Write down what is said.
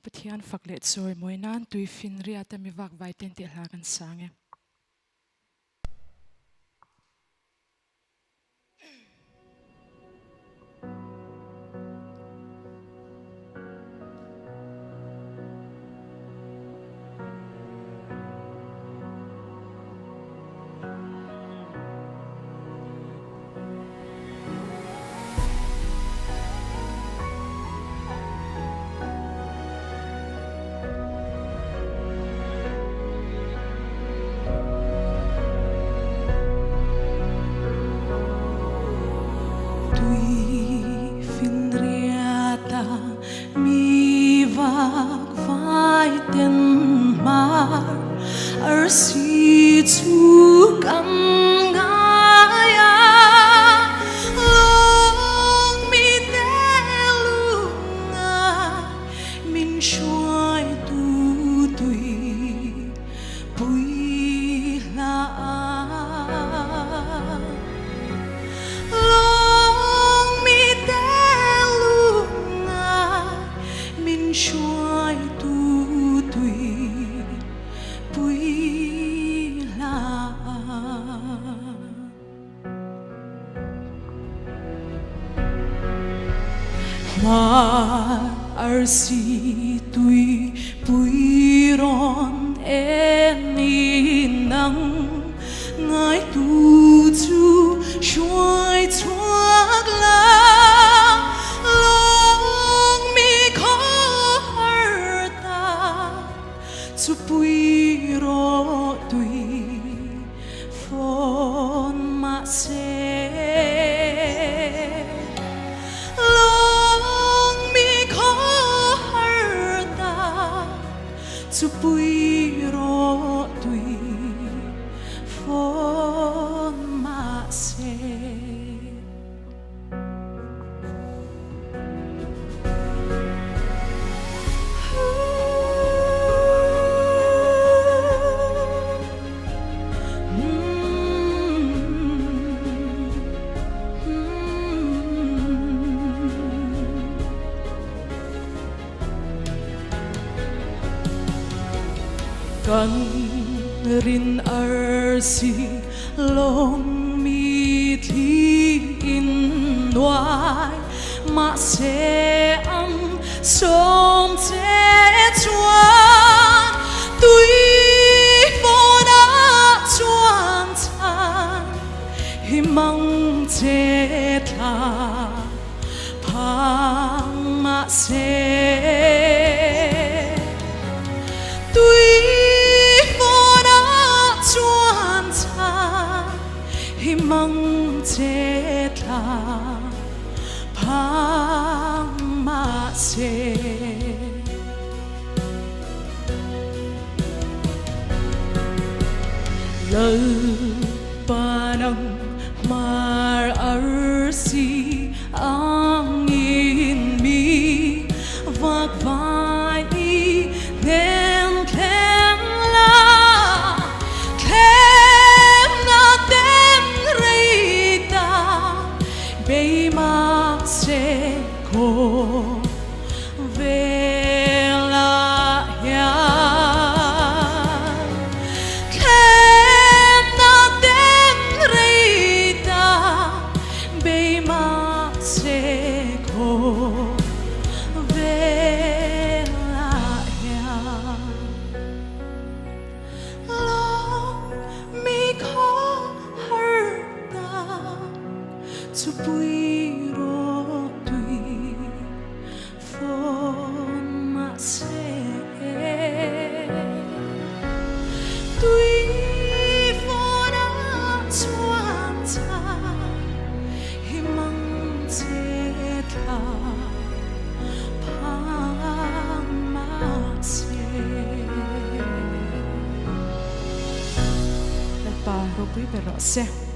Pathian fakle choi moinan tui fin ria tami vak vai ten ti hla kan sange. Si chu kam ngaya long mi te lunga min shuai tu tui pui la long mi te lunga min shuai tu tui pui si tui pui ron ni nang ngai tu chu shuai chuak la long mi kho har ta chu pui ro tui phon ma se chu pui ro tui phon ma se kan rin si long mi thi in nuai ma se am som che chuan tui phô đã chuan chan hi mang che tha phang ma se tui hi mang che tha phang ma se lal panang mar si angin mi vak vai nem thêm la bay ma se ko về la ya kem na tem rei ta bay ma se ko về la ya long mi ko har ta chu pui ro tui phon ma se tui phon đã chuan cha hi mang che tha phang ma se Pa ro pui pe ro se